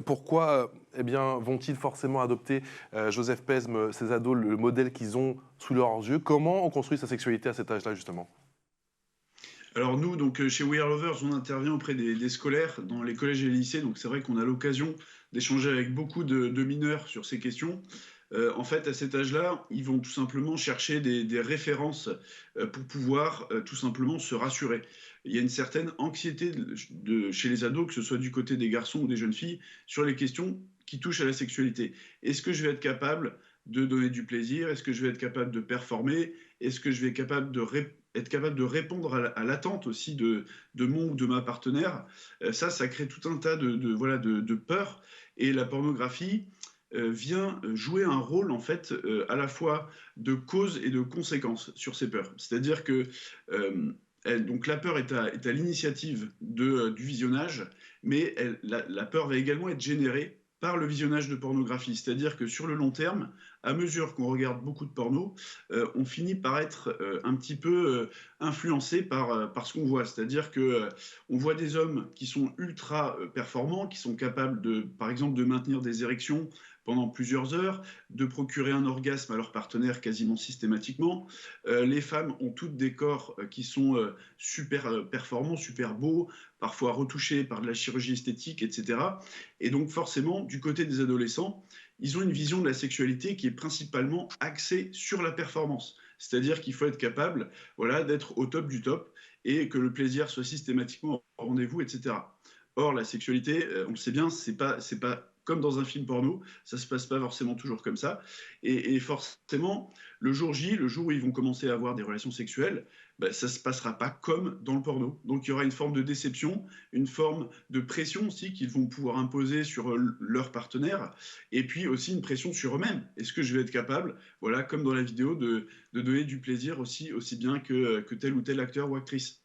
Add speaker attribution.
Speaker 1: Pourquoi eh bien, vont-ils forcément adopter, Joseph Pesme, ces ados, le modèle qu'ils ont sous leurs yeux? Comment on construit sa sexualité à cet âge-là, justement?
Speaker 2: Alors nous, donc chez We Are Lovers, on intervient auprès des scolaires dans les collèges et les lycées, donc c'est vrai qu'on a l'occasion d'échanger avec beaucoup de mineurs sur ces questions. En fait, à cet âge-là, ils vont tout simplement chercher des références pour pouvoir tout simplement se rassurer. Il y a une certaine anxiété chez les ados, que ce soit du côté des garçons ou des jeunes filles, sur les questions qui touchent à la sexualité. Est-ce que je vais être capable de donner du plaisir? Est-ce que je vais être capable de performer? Est-ce que je vais être capable de répondre à l'attente aussi de mon ou de ma partenaire? Ça crée tout un tas voilà, de peurs. Et la pornographie vient jouer un rôle, en fait, à la fois de cause et de conséquence sur ces peurs. C'est-à-dire que donc la peur est à l'initiative du visionnage, mais la peur va également être générée par le visionnage de pornographie. C'est-à-dire que sur le long terme, à mesure qu'on regarde beaucoup de porno, on finit par être un petit peu influencé par ce qu'on voit. C'est-à-dire que on voit des hommes qui sont ultra performants, qui sont capables par exemple, de maintenir des érections pendant plusieurs heures, de procurer un orgasme à leur partenaire quasiment systématiquement. Les femmes ont toutes des corps qui sont super performants, super beaux, parfois retouchés par de la chirurgie esthétique, etc. Et donc forcément, du côté des adolescents, ils ont une vision de la sexualité qui est principalement axée sur la performance. C'est-à-dire qu'il faut être capable, voilà, d'être au top du top et que le plaisir soit systématiquement au rendez-vous, etc. Or, la sexualité, on le sait bien, c'est pas comme dans un film porno, ça se passe pas forcément toujours comme ça. Et forcément, le jour J, le jour où ils vont commencer à avoir des relations sexuelles, bah, ça se passera pas comme dans le porno. Donc il y aura une forme de déception, une forme de pression aussi qu'ils vont pouvoir imposer sur leur partenaire, et puis aussi une pression sur eux-mêmes. Est-ce que je vais être capable, voilà, comme dans la vidéo, de donner du plaisir aussi bien que tel ou tel acteur ou actrice?